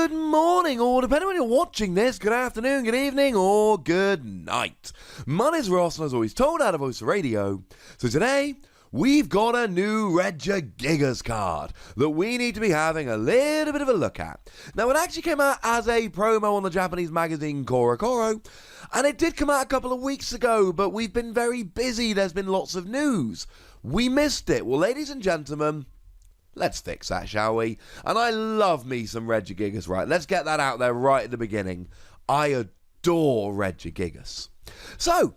Good morning, or depending on when you're watching this, good afternoon, good evening, or good night. My name's Ross, and as always told out of Voice Radio. So today, we've got a new Regigigas card that we need to be having a little bit of a look at. Now, it actually came out as a promo on the Japanese magazine Korokoro, and it did come out a couple of weeks ago, but we've been very busy. There's been lots of news. We missed it. Well, ladies and gentlemen, let's fix that, shall we? And I love me some Regigigas, right? Let's get that out there right at the beginning. I adore Regigigas. So,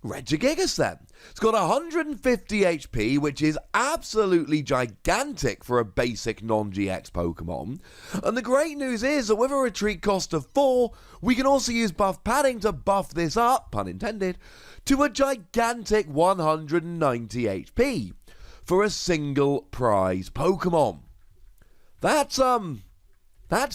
Regigigas then. It's got 150 HP, which is absolutely gigantic for a basic non-GX Pokemon. And the great news is that with a retreat cost of 4, we can also use buff padding to buff this up, pun intended, to a gigantic 190 HP. For a single prize Pokemon. That's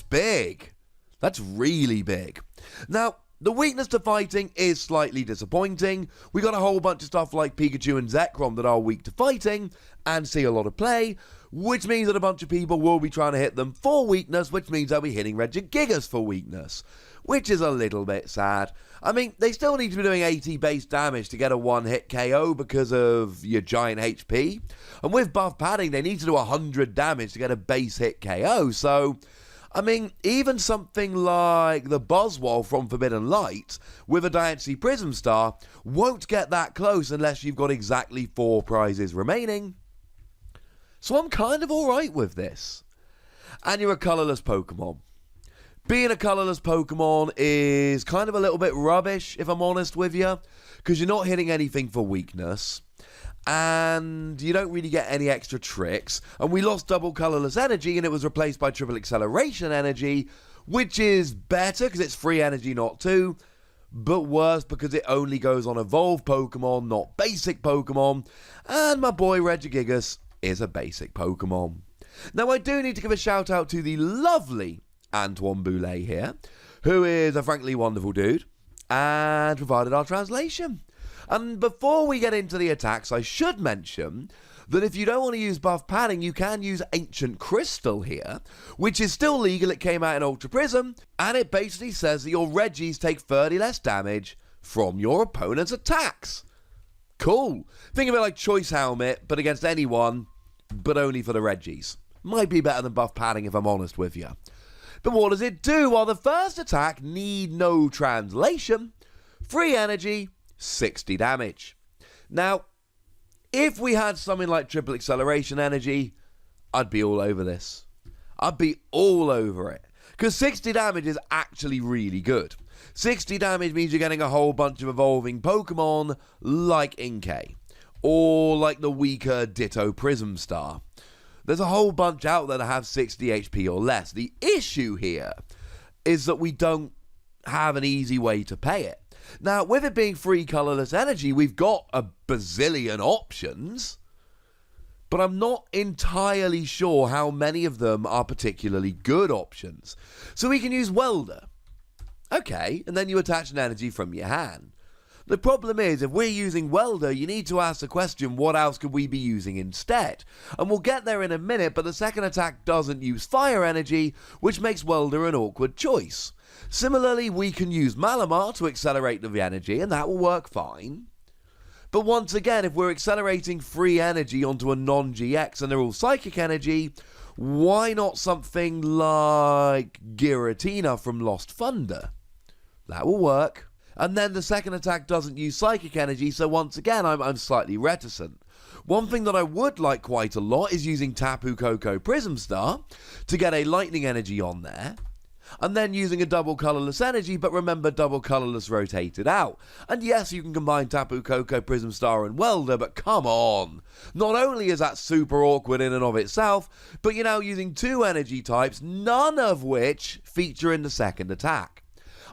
big. That's really big. Now, the weakness to fighting is slightly disappointing. We got a whole bunch of stuff like Pikachu and Zekrom that are weak to fighting and see a lot of play, which means that a bunch of people will be trying to hit them for weakness, which means they'll be hitting Regigigas for weakness, which is a little bit sad. I mean, they still need to be doing 80 base damage to get a one-hit KO because of your giant HP. And with buff padding, they need to do 100 damage to get a base hit KO. So, I mean, even something like the Buzzwole from Forbidden Light with a Diancie Prism Star won't get that close unless you've got exactly 4 prizes remaining. So I'm kind of alright with this. And you're a colourless Pokemon. Being a colourless Pokemon is kind of a little bit rubbish, if I'm honest with you, because you're not hitting anything for weakness, and you don't really get any extra tricks, and we lost double colourless energy, and it was replaced by triple acceleration energy, which is better, because it's free energy, not 2, but worse because it only goes on evolved Pokemon, not basic Pokemon, and my boy Regigigas is a basic Pokemon. Now, I do need to give a shout out to the lovely Antoine Boulet here, who is a frankly wonderful dude, and provided our translation. And before we get into the attacks, I should mention that if you don't want to use buff padding, you can use Ancient Crystal here, which is still legal. It came out in Ultra Prism, and it basically says that your Regis take 30 less damage from your opponent's attacks. Cool. Think of it like Choice Helmet, but against anyone, but only for the Regis. Might be better than buff padding if I'm honest with you. But what does it do? Well, the first attack, need no translation, free energy, 60 damage. Now, if we had something like triple acceleration energy, I'd be all over this. I'd be all over it. Because 60 damage is actually really good. 60 damage means you're getting a whole bunch of evolving Pokemon like Inkay, or like the weaker Ditto Prism Star. There's a whole bunch out there that have 60 HP or less. The issue here is that we don't have an easy way to pay it. Now, with it being free colourless energy, we've got a bazillion options, but I'm not entirely sure how many of them are particularly good options. So we can use Welder. Okay, and then you attach an energy from your hand. The problem is, if we're using Welder, you need to ask the question, what else could we be using instead? And we'll get there in a minute, but the second attack doesn't use fire energy, which makes Welder an awkward choice. Similarly, we can use Malamar to accelerate the energy, and that will work fine. But once again, if we're accelerating free energy onto a non-GX and they're all psychic energy, why not something like Giratina from Lost Thunder? That will work. And then the second attack doesn't use psychic energy, so once again, I'm slightly reticent. One thing that I would like quite a lot is using Tapu Koko Prism Star to get a lightning energy on there, and then using a double colourless energy, but remember double colourless rotated out. And yes, you can combine Tapu Koko Prism Star and Welder, but come on. Not only is that super awkward in and of itself, but you're now using 2 energy types, none of which feature in the second attack.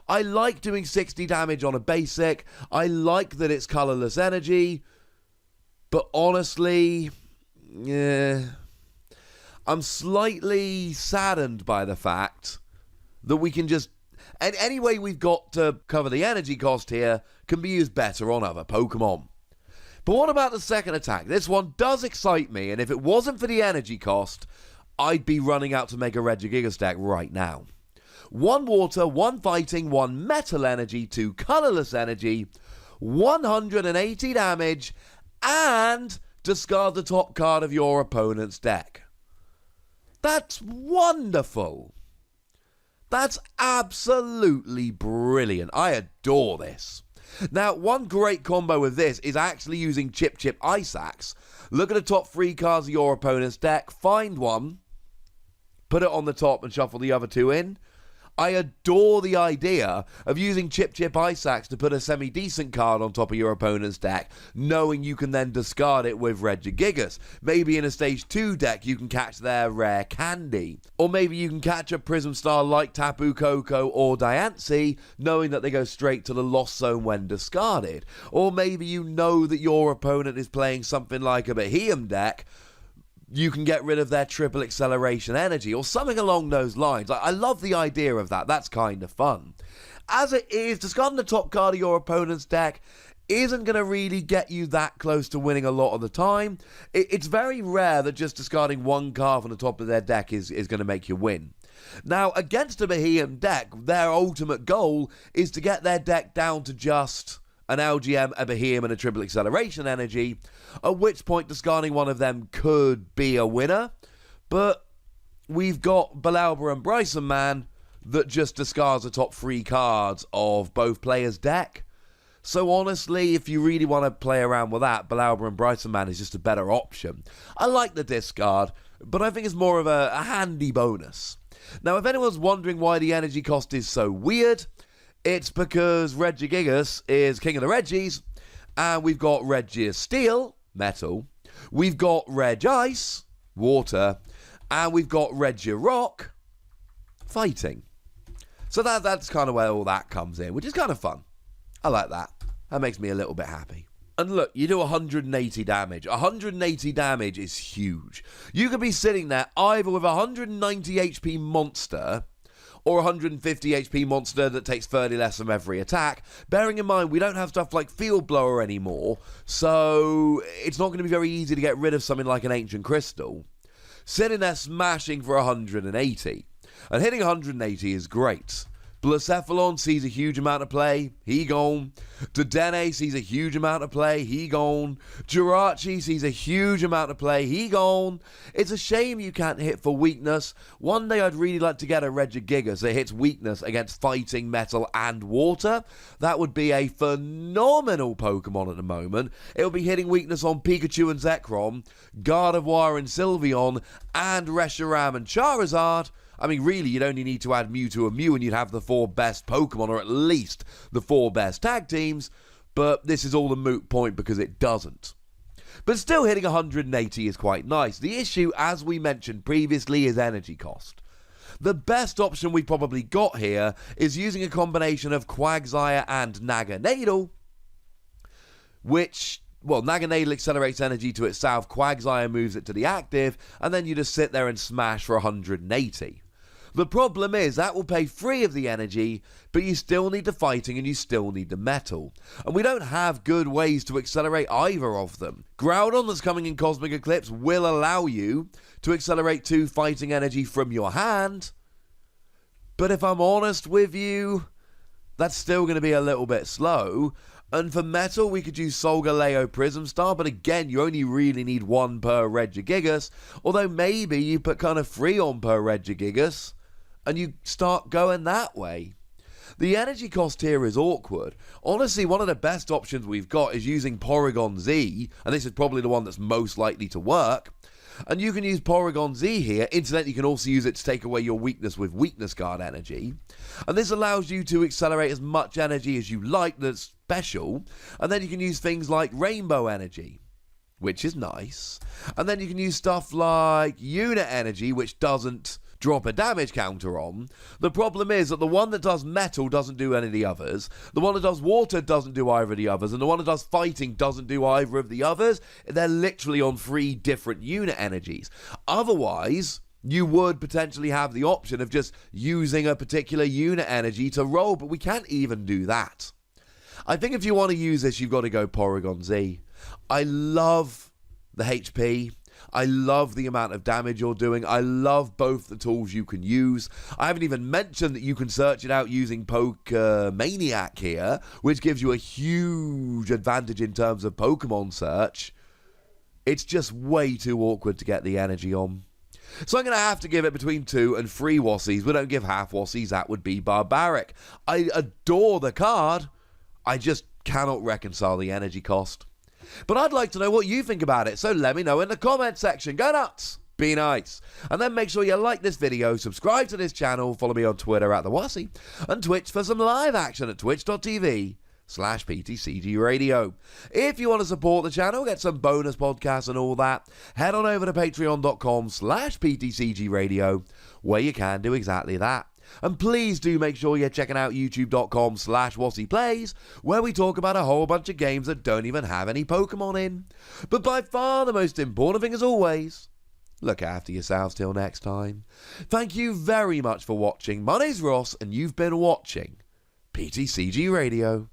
I like doing 60 damage on a basic. I like that it's colourless energy. But honestly, I'm slightly saddened by the fact that we can just... And any way we've got to cover the energy cost here can be used better on other Pokemon. But what about the second attack? This one does excite me, and if it wasn't for the energy cost, I'd be running out to make a Regigigas deck right now. 1 water, 1 fighting, 1 metal energy, 2 colorless energy, 180 damage, and discard the top card of your opponent's deck. That's wonderful. That's absolutely brilliant. I adore this. Now, one great combo with this is actually using Chip Chip Ice Axe. Look at the top 3 cards of your opponent's deck, find one, put it on the top and shuffle the other 2 in. I adore the idea of using Chip Chip Ice Axe to put a semi-decent card on top of your opponent's deck, knowing you can then discard it with Regigigas. Maybe in a Stage 2 deck you can catch their rare candy. Or maybe you can catch a Prism Star like Tapu Koko or Diancie, knowing that they go straight to the Lost Zone when discarded. Or maybe you know that your opponent is playing something like a Behemoth deck, you can get rid of their triple acceleration energy or something along those lines. I love the idea of that. That's kind of fun. As it is, discarding the top card of your opponent's deck isn't going to really get you that close to winning a lot of the time. It's very rare that just discarding 1 card from the top of their deck is going to make you win. Now, against a Behemoth deck, their ultimate goal is to get their deck down to just an LGM, a Behemoth, and a triple acceleration energy, at which point discarding one of them could be a winner. But we've got Balalba and Bryson Man that just discards the top 3 cards of both players' deck. So honestly, if you really want to play around with that, Balalba and Bryson Man is just a better option. I like the discard, but I think it's more of a handy bonus. Now, if anyone's wondering why the energy cost is so weird, it's because Regigigas is king of the Regis, and we've got Regius Steel, metal, we've got Reg Ice, water, and we've got Regirock, fighting. So that's kind of where all that comes in, which is kind of fun. I like that. That makes me a little bit happy. And look, you do 180 damage. 180 damage is huge. You could be sitting there either with a 190 HP monster or 150 HP monster that takes 30 less from every attack. Bearing in mind, we don't have stuff like Field Blower anymore, so it's not going to be very easy to get rid of something like an Ancient Crystal. Sitting there smashing for 180. And hitting 180 is great. Blacephalon sees a huge amount of play, he gone. Dedenne sees a huge amount of play, he gone. Jirachi sees a huge amount of play, he gone. It's a shame you can't hit for weakness. One day I'd really like to get a Regigigas that hits weakness against fighting, metal, and water. That would be a phenomenal Pokemon at the moment. It would be hitting weakness on Pikachu and Zekrom, Gardevoir and Sylveon, and Reshiram and Charizard. I mean, really, you'd only need to add Mewtwo and Mew and you'd have the 4 best Pokemon, or at least the 4 best tag teams, but this is all a moot point because it doesn't. But still, hitting 180 is quite nice. The issue, as we mentioned previously, is energy cost. The best option we've probably got here is using a combination of Quagsire and Naganadel, which, well, Naganadel accelerates energy to itself, Quagsire moves it to the active, and then you just sit there and smash for 180. The problem is that will pay 3 of the energy, but you still need the fighting and you still need the metal. And we don't have good ways to accelerate either of them. Groudon that's coming in Cosmic Eclipse will allow you to accelerate 2 fighting energy from your hand. But if I'm honest with you, that's still going to be a little bit slow. And for metal, we could use Solgaleo Prism Star, but again, you only really need 1 per Regigigas. Although maybe you put kind of 3 on per Regigigas, and you start going that way. The energy cost here is awkward. Honestly, one of the best options we've got is using Porygon Z, and this is probably the one that's most likely to work. And you can use Porygon Z here. Incidentally, you can also use it to take away your weakness with Weakness Guard energy. And this allows you to accelerate as much energy as you like that's special. And then you can use things like Rainbow Energy, which is nice. And then you can use stuff like Unit Energy, which doesn't drop a damage counter on. The problem is that the one that does metal doesn't do any of the others, the one that does water doesn't do either of the others, and the one that does fighting doesn't do either of the others. They're literally on 3 different unit energies. Otherwise, you would potentially have the option of just using a particular unit energy to roll, but we can't even do that. I think if you want to use this, you've got to go Porygon Z. I love the HP. I love the amount of damage you're doing. I love both the tools you can use. I haven't even mentioned that you can search it out using Pokemaniac here, which gives you a huge advantage in terms of Pokemon search. It's just way too awkward to get the energy on. So I'm going to have to give it between 2 and 3 Wassies. We don't give half Wassies. That would be barbaric. I adore the card. I just cannot reconcile the energy cost. But I'd like to know what you think about it, so let me know in the comment section. Go nuts! Be nice. And then make sure you like this video, subscribe to this channel, follow me on Twitter @TheWassie, and Twitch for some live action at twitch.tv/PTCGRadio. If you want to support the channel, get some bonus podcasts and all that, head on over to patreon.com/PTCGRadio, where you can do exactly that. And please do make sure you're checking out youtube.com/WassiePlays, where we talk about a whole bunch of games that don't even have any Pokemon in. But by far the most important thing as always, look after yourselves till next time. Thank you very much for watching. My name's Ross, and you've been watching PTCG Radio.